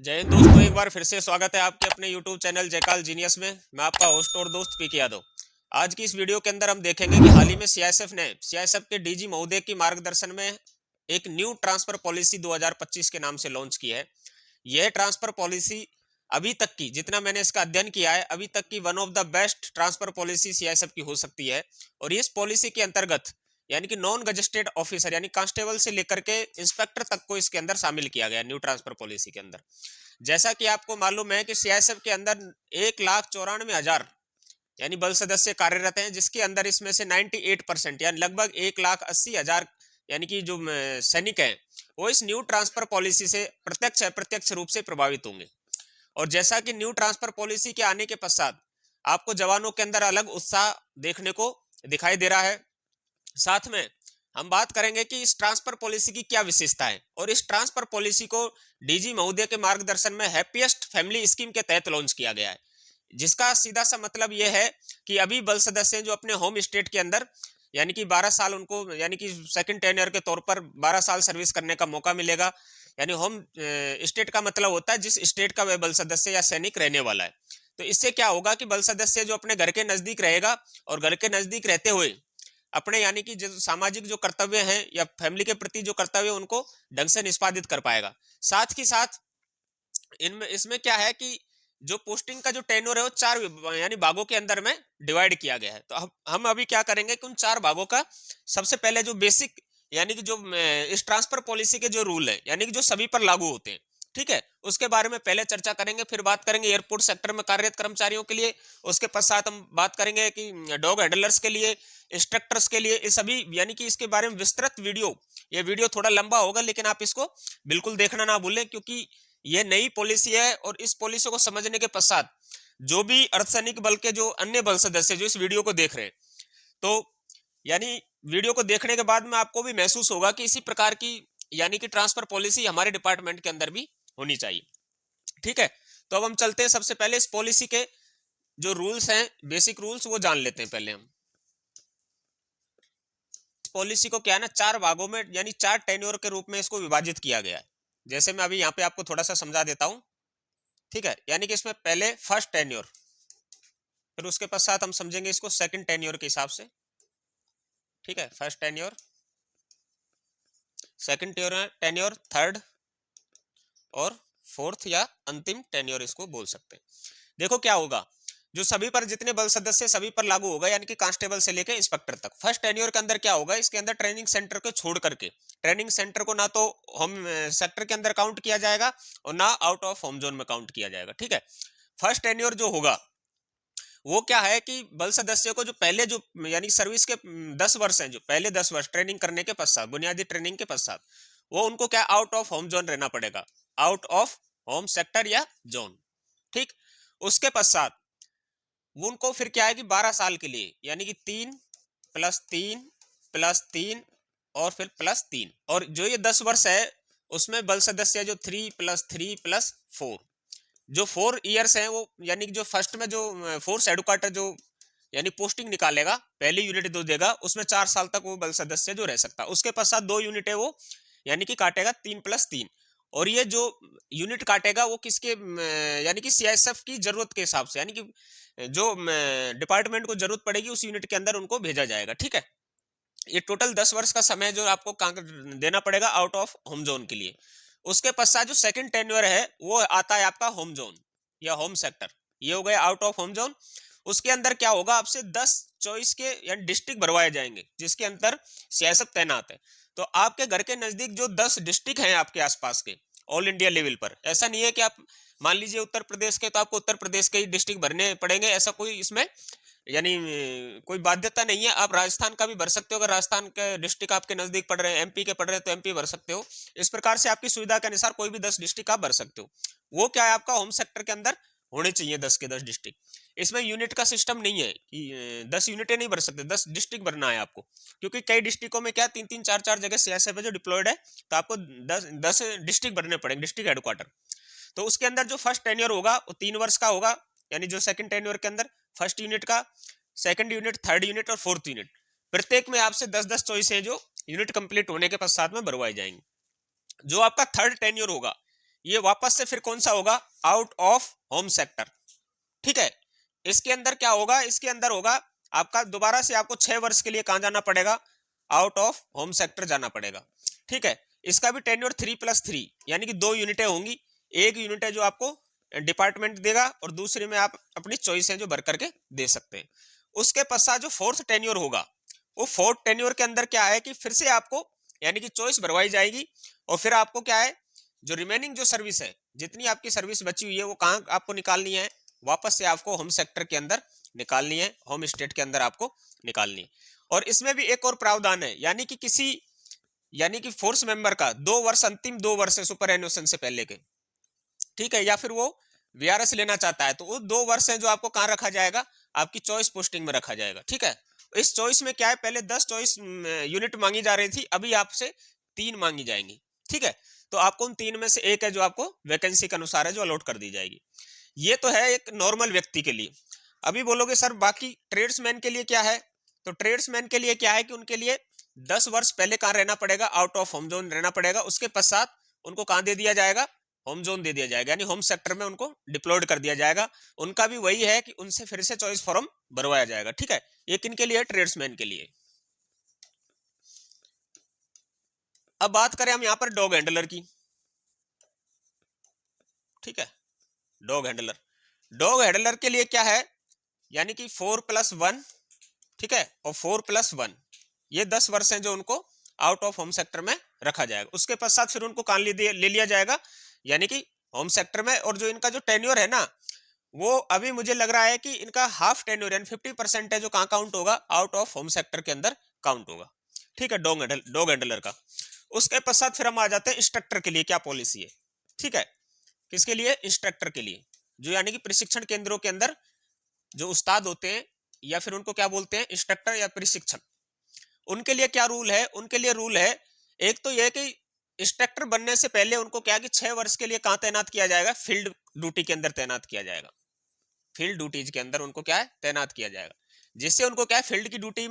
जय हिंद दोस्तों, एक बार फिर से स्वागत है आपके अपने YouTube चैनल जयकाल जीनियस में। मैं आपका होस्ट और दोस्त पीके यादव। आज की इस वीडियो के अंदर हम देखेंगे कि हाल ही में सीआईएसएफ के डीजी महोदय की मार्गदर्शन में एक न्यू ट्रांसफर पॉलिसी 2025 के नाम से लॉन्च की है। यह ट्रांसफर पॉलिसी अभी तक की, जितना मैंने इसका अध्ययन किया है, अभी तक की one of the best transfer policy CISF की हो सकती है। और इस पॉलिसी के अंतर्गत यानी कि नॉन गजेटेड ऑफिसर यानी कांस्टेबल से लेकर के इंस्पेक्टर तक को इसके अंदर शामिल किया गया न्यू ट्रांसफर पॉलिसी के अंदर। जैसा कि आपको मालूम है कि सीआईएसएफ के अंदर 1,94,000 यानी बल सदस्य कार्यरत हैं, जिसके अंदर इसमें से 98% यानी लगभग 1,80,000 यानी कि जो सैनिक हैं वो इस न्यू ट्रांसफर पॉलिसी से प्रत्यक्ष अप्रत्यक्ष रूप से प्रभावित होंगे। और जैसा कि न्यू ट्रांसफर पॉलिसी के आने के पश्चात आपको जवानों के अंदर अलग उत्साह देखने को दिखाई दे रहा है। साथ में हम बात करेंगे कि इस ट्रांसफर पॉलिसी की क्या विशेषता है और इस ट्रांसफर पॉलिसी को डीजी महोदय के मार्गदर्शन में हैप्पीएस्ट फैमिली स्कीम के तहत लॉन्च किया गया है, जिसका सीधा सा मतलब यह है कि अभी बल सदस्य जो अपने होम स्टेट के अंदर यानी कि 12 साल उनको यानी कि सेकंड टेन्योर के तौर पर 12 साल सर्विस करने का मौका मिलेगा। यानी होम स्टेट का मतलब होता है जिस स्टेट का वह बल सदस्य या सैनिक रहने वाला है। तो इससे क्या होगा कि बल सदस्य जो अपने घर के नजदीक रहेगा और घर के नजदीक रहते हुए अपने यानी कि जो सामाजिक जो कर्तव्य हैं या फैमिली के प्रति जो कर्तव्य उनको ढंग से निष्पादित कर पाएगा। साथ ही साथ इनमें इसमें क्या है कि जो पोस्टिंग का जो टेन्योर है वो चार यानी भागों के अंदर में डिवाइड किया गया है। तो हम अभी क्या करेंगे कि उन चार भागों का सबसे पहले जो बेसिक यानी कि जो इस ट्रांसफर पॉलिसी के जो रूल है यानी कि जो सभी पर लागू होते हैं, ठीक है, उसके बारे में पहले चर्चा करेंगे। फिर बात करेंगे एयरपोर्ट सेक्टर में कार्यरत कर्मचारियों के लिए। उसके पश्चात हम बात करेंगे कि डॉग हैंडलर्स के लिए, इंस्ट्रक्टर्स के लिए, ये सभी यानी कि इसके बारे में विस्तृत वीडियो। ये वीडियो थोड़ा लंबा होगा लेकिन आप इसको बिल्कुल देखना ना भूलें, क्योंकि ये नई पॉलिसी है और इस पॉलिसी को समझने के पश्चात जो भी अर्धसैनिक बल के जो अन्य बल सदस्य जो इस वीडियो को देख रहे हैं, तो यानी वीडियो को देखने के बाद में आपको भी महसूस होगा कि इसी प्रकार की यानी कि ट्रांसफर पॉलिसी हमारे डिपार्टमेंट के अंदर भी होनी चाहिए। ठीक है, तो अब हम चलते हैं सबसे पहले इस पॉलिसी के जो रूल्स हैं, बेसिक रूल्स, वो जान लेते हैं। पहले हम इस पॉलिसी को क्या है ना, चार भागों में यानी चार टेन्योर के रूप में इसको विभाजित किया गया है। जैसे मैं अभी यहाँ पे आपको थोड़ा सा समझा देता हूँ। ठीक है, यानी कि इसमें पहले फर्स्ट टेन्योर, फिर उसके पश्चात हम समझेंगे इसको सेकंड टेन्योर के हिसाब से। ठीक है, first tenure, second tenure, third और फोर्थ या अंतिम टेन्योर इसको बोल सकते हैं। देखो क्या होगा, जो सभी पर जितने बल सदस्य सभी पर लागू होगा यानी कि कांस्टेबल से लेकर इंस्पेक्टर तक। फर्स्ट टेन्योर के अंदर क्या होगा, इसके अंदर ट्रेनिंग सेंटर को छोड़ करके, ट्रेनिंग सेंटर को ना तो होम सेक्टर के अंदर काउंट किया जाएगा और ना आउट ऑफ होम जोन में काउंट किया जाएगा। ठीक है, फर्स्ट टेन्योर जो होगा वो क्या है कि बल सदस्य को जो पहले जो यानी सर्विस के 10 वर्ष हैं, जो पहले 10 वर्ष ट्रेनिंग करने के पश्चात, बुनियादी ट्रेनिंग के पश्चात, वो उनको क्या आउट ऑफ होम जोन रहना पड़ेगा, आउट ऑफ होम सेक्टर या जोन। ठीक, उसके पश्चात वो उनको फिर क्या है कि 12 साल के लिए यानी कि 3+3+3 और फिर +3, और जो ये 10 वर्ष है उसमें बल सदस्य जो 3+3+4 जो 4 इयर्स हैं, वो यानी कि जो फर्स्ट में जो फोर्स हेडक्वार्टर जो यानी पोस्टिंग निकालेगा, पहली यूनिट दो देगा, उसमें 4 साल तक वो बल सदस्य जो रह सकता है। उसके पश्चात 2 यूनिट है वो यानी कि काटेगा 3+3, और ये जो यूनिट काटेगा वो किसके यानी कि सीआईएसएफ की जरूरत के हिसाब से, यानी कि जो डिपार्टमेंट को जरूरत पड़ेगी उस यूनिट के अंदर उनको भेजा जाएगा। ठीक है, ये टोटल 10 वर्ष का समय जो आपको देना पड़ेगा आउट ऑफ होम जोन के लिए। उसके पश्चात जो सेकंड टेन्योर है वो आता है आपका होम जोन या होम सेक्टर, ये हो गया आउट ऑफ होम जोन। उसके अंदर क्या होगा, आपसे 10 चॉइस के यानी डिस्ट्रिक्ट भरवाए जाएंगे जिसके अंदर सीआईएसएफ तैनात है। तो आपके घर के नजदीक जो 10 डिस्ट्रिक्ट हैं आपके आसपास के ऑल इंडिया लेवल पर, ऐसा नहीं है कि आप मान लीजिए उत्तर प्रदेश के तो आपको उत्तर प्रदेश के ही डिस्ट्रिक्ट भरने पड़ेंगे, ऐसा कोई इसमें यानी कोई बाध्यता नहीं है। आप राजस्थान का भी भर सकते हो, अगर राजस्थान के डिस्ट्रिक्ट आपके नजदीक पड़ रहे हैं, एमपी के पड़ रहे हैं तो एमपी भर सकते हो। इस प्रकार से आपकी सुविधा के अनुसार कोई भी 10 डिस्ट्रिक्ट आप भर सकते हो। वो क्या है, आपका होम सेक्टर के अंदर होने चाहिए 10 के 10 डिस्ट्रिक्ट। इसमें यूनिट का सिस्टम नहीं है कि 10 यूनिटें नहीं भर सकते, 10 डिस्ट्रिक्ट भरना है आपको, क्योंकि कई डिस्ट्रिक्टों में क्या 3-3 4-4 जगह सीआईएसएफ जो डिप्लॉयड है, तो आपको 10 डिस्ट्रिक्ट भरने पड़ेंगे, डिस्ट्रिक्ट हेडक्वार्टर। तो उसके अंदर जो फर्स्ट टेन्योर होगा वो 3 वर्ष का होगा, यानी जो सेकंड टेन्योर के अंदर फर्स्ट यूनिट का, सेकंड यूनिट, थर्ड यूनिट और फोर्थ यूनिट, प्रत्येक में आपसे 10-10 चॉइस है जो यूनिट कंप्लीट होने के पश्चात में भरवाई जाएंगी। जो आपका थर्ड टेन्योर होगा ये वापस से फिर कौन सा होगा, आउट ऑफ होम सेक्टर। ठीक है, इसके अंदर क्या होगा, इसके अंदर होगा आपका दोबारा से आपको 6 वर्ष के लिए कहां जाना पड़ेगा, आउट ऑफ होम सेक्टर जाना पड़ेगा। ठीक है, इसका भी टेन्योर 3+3 यानी कि 2 यूनिटें होंगी। एक यूनिट है जो आपको डिपार्टमेंट देगा और दूसरी में आप अपनी चॉइस है जो भर करके दे सकते हैं। उसके पश्चात जो 4th टेन्योर होगा, वो 4th टेन्योर के अंदर क्या है कि फिर से आपको यानी कि चॉइस भरवाई जाएगी और फिर आपको क्या है, जो रिमेनिंग जो सर्विस है, जितनी आपकी सर्विस बची हुई है, वो कहां आपको निकालनी है, वापस से आपको होम सेक्टर के अंदर निकालनी है, होम स्टेट के अंदर आपको निकालनी है। और इसमें भी एक और प्रावधान है, यानी कि फोर्स मेंबर का 2 वर्ष, अंतिम 2 वर्ष है सुपर एनुएशन से पहले के, ठीक है, या फिर वो वीआरएस लेना चाहता है, तो वो 2 वर्ष है जो आपको कहां रखा जाएगा, आपकी चॉइस पोस्टिंग में रखा जाएगा। ठीक है, इस चॉइस में क्या है, पहले 10 चॉइस यूनिट मांगी जा रही थी, अभी आपसे 3 मांगी जाएंगी। ठीक है, तो आपको उन 3 में से एक है जो आपको वैकेंसी के अनुसार है जो अलॉट कर दी जाएगी। ये तो है एक नॉर्मल व्यक्ति के लिए। अभी बोलोगे सर बाकी ट्रेड्समैन के लिए क्या है, तो ट्रेड्समैन के लिए क्या है कि उनके लिए 10 वर्ष पहले कहां रहना पड़ेगा, आउट ऑफ होम जोन रहना पड़ेगा। उसके पश्चात उनको कहां दे दिया जाएगा, होम जोन दे दिया जाएगा, यानी होम सेक्टर में उनको डिप्लॉयड कर दिया जाएगा। उनका भी वही है कि उनसे फिर से चॉइस फॉर्म भरवाया जाएगा। ठीक है, ये किन के लिए, ट्रेड्समैन के लिए। अब बात करें हम यहां पर डॉग हैंडलर की। ठीक है, डॉग हैंडलर के लिए क्या है, यानी कि 4+1, ठीक है, और 4+1 ये 10 वर्ष हैं जो उनको आउट ऑफ होम सेक्टर में रखा जाएगा। उसके पश्चात फिर उनको कहां ले लिया जाएगा, यानी कि होम सेक्टर में। और जो इनका जो टेन्योर है ना, वो अभी मुझे लग रहा है कि इनका हाफ टेन्योर यानी 50% है जो कहां काउंट होगा, आउट ऑफ होम सेक्टर के अंदर काउंट होगा। ठीक है, डॉग हैंडलर का। उसके पश्चात फिर हम आ जाते हैं इंस्ट्रक्टर के लिए क्या पॉलिसी है। ठीक है, किसके लिए, इंस्ट्रक्टर के लिए, जो यानी कि प्रशिक्षण केंद्रों के अंदर जो उस्ताद होते हैं, या फिर उनको क्या बोलते हैं, इंस्ट्रक्टर या प्रशिक्षक। उनके लिए क्या रूल है, उनके लिए रूल है, एक तो यह कि इंस्ट्रक्टर बनने से पहले उनको क्या कि 6 वर्ष के लिए कहां तैनात किया जाएगा, फील्ड ड्यूटी के अंदर तैनात किया जाएगा। फील्ड ड्यूटीज के अंदर उनको क्या है, तैनात किया जाएगा, जिससे उनको क्या है, फील्ड की ड्यूटी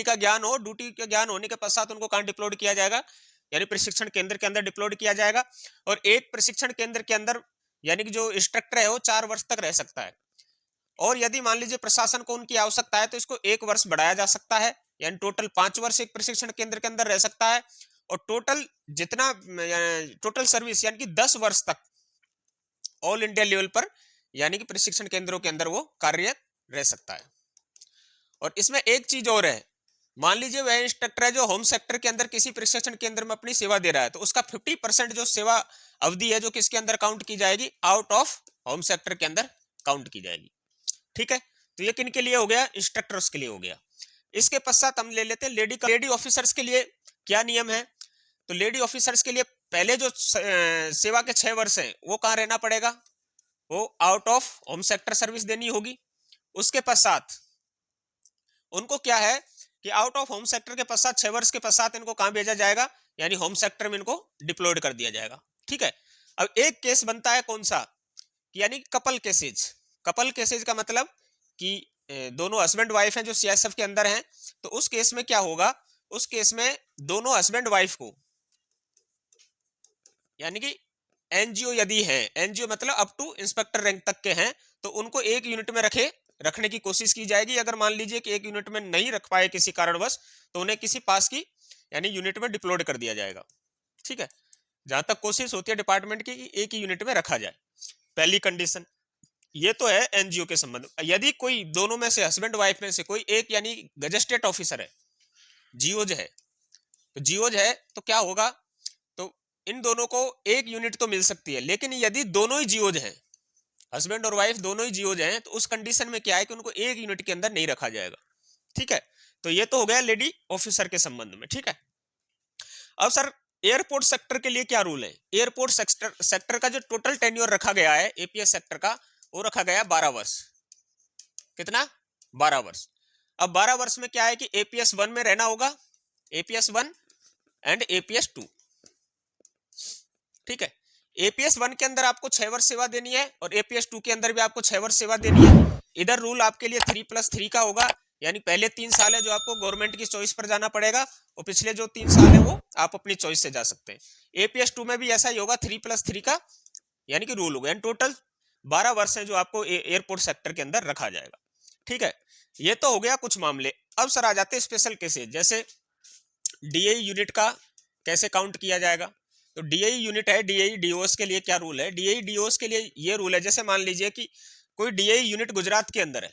का ज्ञान हो। ड्यूटी के ज्ञान होने के पश्चात उनको कहां डिप्लॉयड किया जाएगा, यानी प्रशिक्षण केंद्र के अंदर डिप्लॉयड किया जाएगा। और एक प्रशिक्षण केंद्र के अंदर यानी कि जो इंस्ट्रक्टर है वो 4 वर्ष तक रह सकता है। और यदि मान लीजिए प्रशासन को उनकी आवश्यकता है तो इसको 1 वर्ष बढ़ाया जा सकता है, यानी टोटल 5 वर्ष एक प्रशिक्षण केंद्र के अंदर रह सकता है। और टोटल सर्विस यानी कि 10 वर्ष तक ऑल इंडिया लेवल पर यानी कि प्रशिक्षण केंद्रों के अंदर वो कार्यरत रह सकता है। और इसमें एक चीज और है, मान लीजिए वह इंस्ट्रक्टर है जो होम सेक्टर के अंदर किसी प्रशिक्षण केंद्र में अपनी सेवा दे रहा है, तो उसका 50% जो सेवा अवधि है जो किसके अंदर काउंट की जाएगी, आउट ऑफ होम सेक्टर के अंदर काउंट की जाएगी। ठीक है, तो ये किन के लिए हो गया, इंस्ट्रक्टर्स के लिए हो गया। इसके पश्चात हम ले लेते हैं लेडी ऑफिसर्स के लिए क्या नियम है। तो लेडी ऑफिसर्स के लिए पहले जो सेवा के 6 वर्ष हैं वो कहां रहना पड़ेगा, वो out of home sector service देनी होगी। उसके पश्चात उनको क्या है कि आउट ऑफ होम सेक्टर के पश्चात 6 वर्ष के पश्चात इनको कहां भेजा जाएगा, यानी होम सेक्टर में इनको डिप्लॉयड कर दिया जाएगा। ठीक है, अब एक केस बनता है कौन सा, यानी कपल केसेज का मतलब कि दोनों हस्बैंड वाइफ हैं जो सीआईएसएफ के अंदर हैं। तो उस केस में क्या होगा, उस केस में दोनों हस्बैंड वाइफ को यानी कि एनजीओ यदि है, एनजीओ मतलब अप टू इंस्पेक्टर रैंक तक के हैं, तो उनको एक यूनिट में रखने की कोशिश की जाएगी। अगर मान लीजिए कि एक यूनिट में नहीं रख पाए किसी कारणवश, तो उन्हें किसी पास की यानी यूनिट में डिप्लॉयड कर दिया जाएगा। ठीक है, जहां तक कोशिश होती है डिपार्टमेंट की कि एक ही यूनिट में रखा जाए, पहली कंडीशन। ये तो है एनजीओ के संबंध। यदि कोई दोनों में से हस्बैंड वाइफ में से कोई एक यानी गजेस्टेड ऑफिसर है, जीओज है, तो जीओज है तो क्या होगा, तो इन दोनों को एक यूनिट तो मिल सकती है। लेकिन यदि दोनों ही जीओज हैं, हस्बैंड और वाइफ दोनों ही जीओज हैं, तो उस कंडीशन में क्या है कि उनको एक यूनिट के अंदर नहीं रखा जाएगा। ठीक है, तो ये तो हो गया लेडी ऑफिसर के संबंध में। ठीक है, अब सर एयरपोर्ट सेक्टर के लिए क्या रूल है। एयरपोर्ट सेक्टर का जो टोटल टेन्योर रखा गया है एपीएस सेक्टर का, वो रखा गया 12 वर्ष। कितना, 12 वर्ष। अब 12 वर्ष में क्या है कि एपीएस 1 में रहना होगा, एपीएस 1 एंड एपीएस 2। ठीक है, एपीएस 1 के अंदर आपको 6 वर्ष सेवा देनी है और एपीएस 2 के अंदर भी आपको 6 वर्ष सेवा देनी है। इधर रूल आपके लिए 3+3 का होगा, यानी पहले 3 साल है जो आपको गवर्नमेंट की चॉइस पर जाना पड़ेगा, और पिछले जो 3 साल है वो आप अपनी चॉइस से जा सकते हैं। APS 2 में भी ऐसा ही होगा, 3+3 का यानी कि रूल होगा, टोटल 12 वर्ष है जो आपको एयरपोर्ट सेक्टर के अंदर रखा जाएगा। ठीक है, ये तो हो गया कुछ मामले। अब सर आ जाते हैं स्पेशल केसेस, जैसे DAE यूनिट का कैसे काउंट किया जाएगा। तो DAE यूनिट है, DAE DOS के लिए क्या रूल है, DAE DOS के लिए ये रूल है, जैसे मान लीजिए कि कोई DAE यूनिट गुजरात के अंदर है।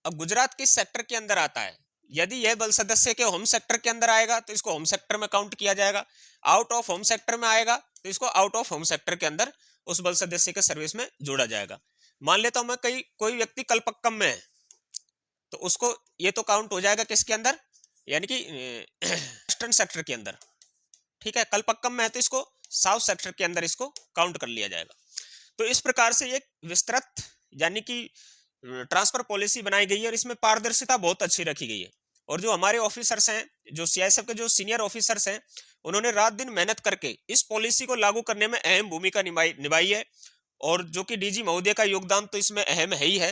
अब गुजरात किस सेक्टर के अंदर आता है, यदि यह बल सदस्य के होम सेक्टर के अंदर आएगा तो इसको होम सेक्टर में काउंट किया जाएगा, आउट ऑफ होम सेक्टर में आएगा तो इसको आउट ऑफ होम सेक्टर के अंदर उस बल सदस्य के सर्विस में जोड़ा जाएगा। मान लेता हूं मैं कोई व्यक्ति कलपक्कम में है, तो उसको ये तो काउंट हो जाएगा किसके अंदर, यानी कि वेस्टर्न सेक्टर के अंदर। ठीक है, कलपक्कम में है तो इसको साउथ सेक्टर के अंदर इसको काउंट कर लिया जाएगा। तो इस प्रकार से एक विस्तृत यानी कि ट्रांसफर पॉलिसी बनाई गई है, और इसमें पारदर्शिता बहुत अच्छी रखी गई है। और जो हमारे ऑफिसर्स हैं, जो CISF के जो सीनियर ऑफिसर्स हैं, उन्होंने रात दिन मेहनत करके इस पॉलिसी को लागू करने में अहम भूमिका निभाई है। और जो कि DG महोदय का योगदान तो इसमें अहम है ही है,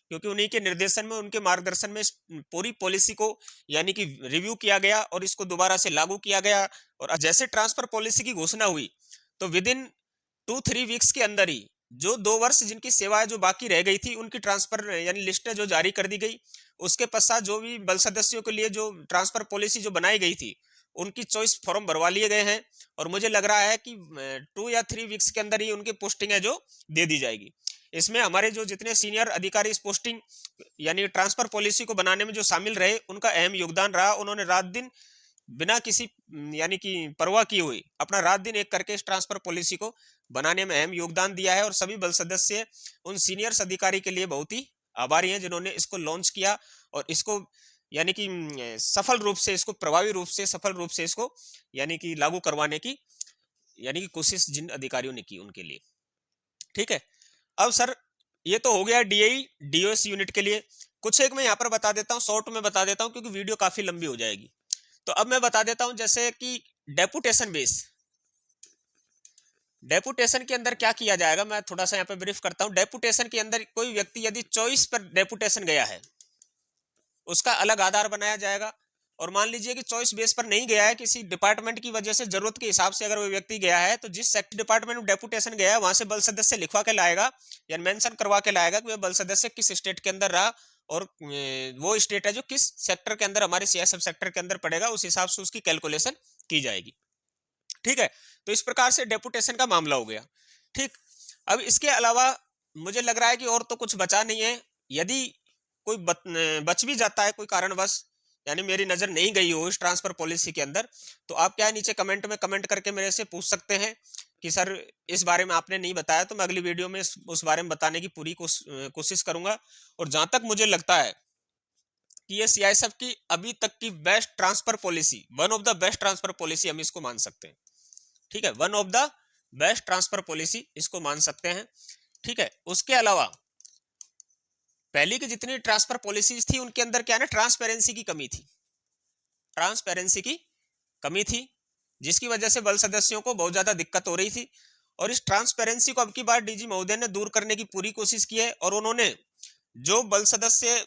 क्योंकि उन्हीं के निर्देशन में, उनके मार्गदर्शन में इस पूरी पॉलिसी को यानी कि रिव्यू किया गया और इसको दोबारा से लागू किया गया। और जैसे ट्रांसफर पॉलिसी की घोषणा हुई तो विद इन 2-3 वीक्स के अंदर ही जो 2 वर्ष जिनकी सेवाएं जो बाकी रह गई थी उनकी ट्रांसफर यानी लिस्टें जो जारी कर दी गई। उसके पश्चात जो भी बल सदस्यों के लिए जो ट्रांसफर पॉलिसी जो बनाई गई थी उनकी चॉइस फॉर्म भरवा लिए गए हैं, और मुझे लग रहा है कि 2 या 3 वीक्स के अंदर ही उनकी पोस्टिंग है जो दे दी जाएगी। इसमें हमारे जो जितने सीनियर अधिकारी इस पोस्टिंग यानी ट्रांसफर पॉलिसी को बनाने में जो शामिल रहे उनका अहम योगदान रहा। उन्होंने रात दिन बिना किसी यानी कि परवाह किए हुए अपना रात दिन एक करके इस ट्रांसफर पॉलिसी को बनाने में अहम योगदान दिया है। और सभी बल सदस्य उन सीनियर्स अधिकारी के लिए बहुत ही आभारी हैं जिन्होंने इसको लॉन्च किया और इसको यानी कि सफल रूप से, इसको प्रभावी रूप से, सफल रूप से इसको यानी कि लागू करवाने की यानी कि कोशिश जिन अधिकारियों ने की उनके लिए। ठीक है, अब सर ये तो हो गया DAE DOS यूनिट के लिए। कुछ एक मैं यहाँ पर बता देता हूँ, शॉर्ट में बता देता हूँ क्योंकि वीडियो काफी लंबी हो जाएगी। तो अब मैं बता देता हूं, जैसे कि डेपुटेशन बेस, डेपुटेशन के अंदर क्या किया जाएगा, मैं थोड़ा सा यहाँ पे ब्रीफ करता हूं। डेपुटेशन के अंदर कोई व्यक्ति यदि चॉइस पर डेपुटेशन गया है उसका अलग आधार बनाया जाएगा। और मान लीजिए कि चॉइस बेस पर नहीं गया है, किसी डिपार्टमेंट की वजह से, जरूरत के हिसाब से अगर वो व्यक्ति गया है तो जिस सेक्टर डिपार्टमेंट में डेपुटेशन गया है वहां से बल सदस्य लिखवा के लाएगा या मेंशन करवा के लाएगा कि वह बल सदस्य किस स्टेट के अंदर रहा और वो स्टेट है जो किस सेक्टर के अंदर हमारे CISF सेक्टर के अंदर पड़ेगा, उस हिसाब से उसकी कैलकुलेशन की जाएगी। ठीक है, तो इस प्रकार से डेपुटेशन का मामला हो गया। ठीक, अब इसके अलावा मुझे लग रहा है कि और तो कुछ बचा नहीं है। यदि कोई बच भी जाता है कोई कारणवश, यानी मेरी नजर नहीं गई हो इस ट्रांसफर पॉलिसी के अंदर, तो आप क्या नीचे कमेंट में कमेंट करके मेरे से पूछ सकते हैं कि सर इस बारे में आपने नहीं बताया, तो मैं अगली वीडियो में उस बारे में बताने की पूरी कोशिश करूंगा। और जहां तक मुझे लगता है कि ये CISF की अभी तक की best transfer policy, one of the best transfer policy हम इसको मान सकते हैं। ठीक है, one of the best transfer policy इसको मान सकते हैं। ठीक है, उसके अलावा पहले की जितनी ट्रांसफर पॉलिसीज थी उनके अंदर क्या है ना, ट्रांसपेरेंसी की कमी थी, ट्रांसपेरेंसी की कमी थी, जिसकी वजह से बल सदस्यों को बहुत ज्यादा दिक्कत हो रही थी। और इस ट्रांसपेरेंसी को अब की बार DG महोदय ने दूर करने की पूरी कोशिश की है, और उन्होंने जो बल सदस्य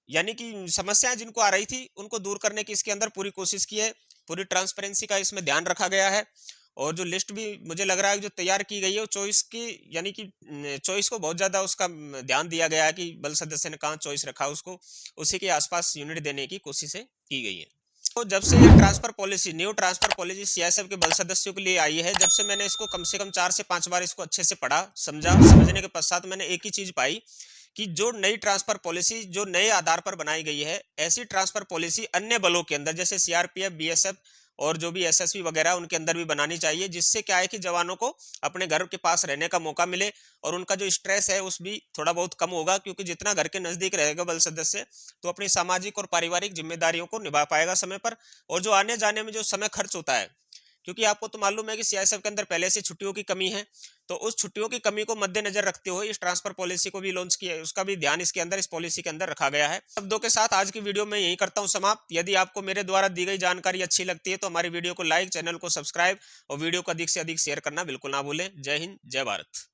यानी कि समस्याएं जिनको आ रही थी उनको दूर करने की इसके अंदर पूरी कोशिश की है। पूरी ट्रांसपेरेंसी का इसमें ध्यान रखा गया है। और जो लिस्ट भी मुझे लग रहा है जो तैयार की गई है वो चॉइस की यानी कि चॉइस को बहुत ज्यादा उसका ध्यान दिया गया है कि बल सदस्य ने कहाँ चॉइस रखा, उसको उसी के आसपास यूनिट देने की कोशिशें की गई है। तो जब से ये transfer policy, new transfer policy CISF के बल सदस्यों के लिए आई है, जब से मैंने इसको कम से कम 4 से 5 बार इसको अच्छे से पढ़ा, समझा, समझने के पश्चात मैंने एक ही चीज पाई कि जो नई ट्रांसफर पॉलिसी जो नए आधार पर बनाई गई है, ऐसी ट्रांसफर पॉलिसी अन्य बलों के अंदर जैसे CRPF, BSF और जो भी SSB वगैरह उनके अंदर भी बनानी चाहिए, जिससे क्या है कि जवानों को अपने घर के पास रहने का मौका मिले और उनका जो स्ट्रेस है उस भी थोड़ा बहुत कम होगा, क्योंकि जितना घर के नजदीक रहेगा बल सदस्य तो अपनी सामाजिक और पारिवारिक जिम्मेदारियों को निभा पाएगा समय पर। और जो आने जाने में जो समय खर्च होता है, क्योंकि आपको तो मालूम है कि CISF के अंदर पहले से छुट्टियों की कमी है, तो उस छुट्टियों की कमी को मद्देनजर रखते हुए इस ट्रांसफर पॉलिसी को भी लॉन्च किया है, उसका भी ध्यान इसके अंदर, इस पॉलिसी के अंदर रखा गया है। शब्दों के साथ आज की वीडियो में यही करता हूं समाप्त। यदि आपको मेरे द्वारा दी गई जानकारी अच्छी लगती है तो हमारी वीडियो को लाइक, चैनल को सब्सक्राइब और वीडियो को अधिक से अधिक शेयर करना बिल्कुल ना भूलें। जय हिंद, जय भारत।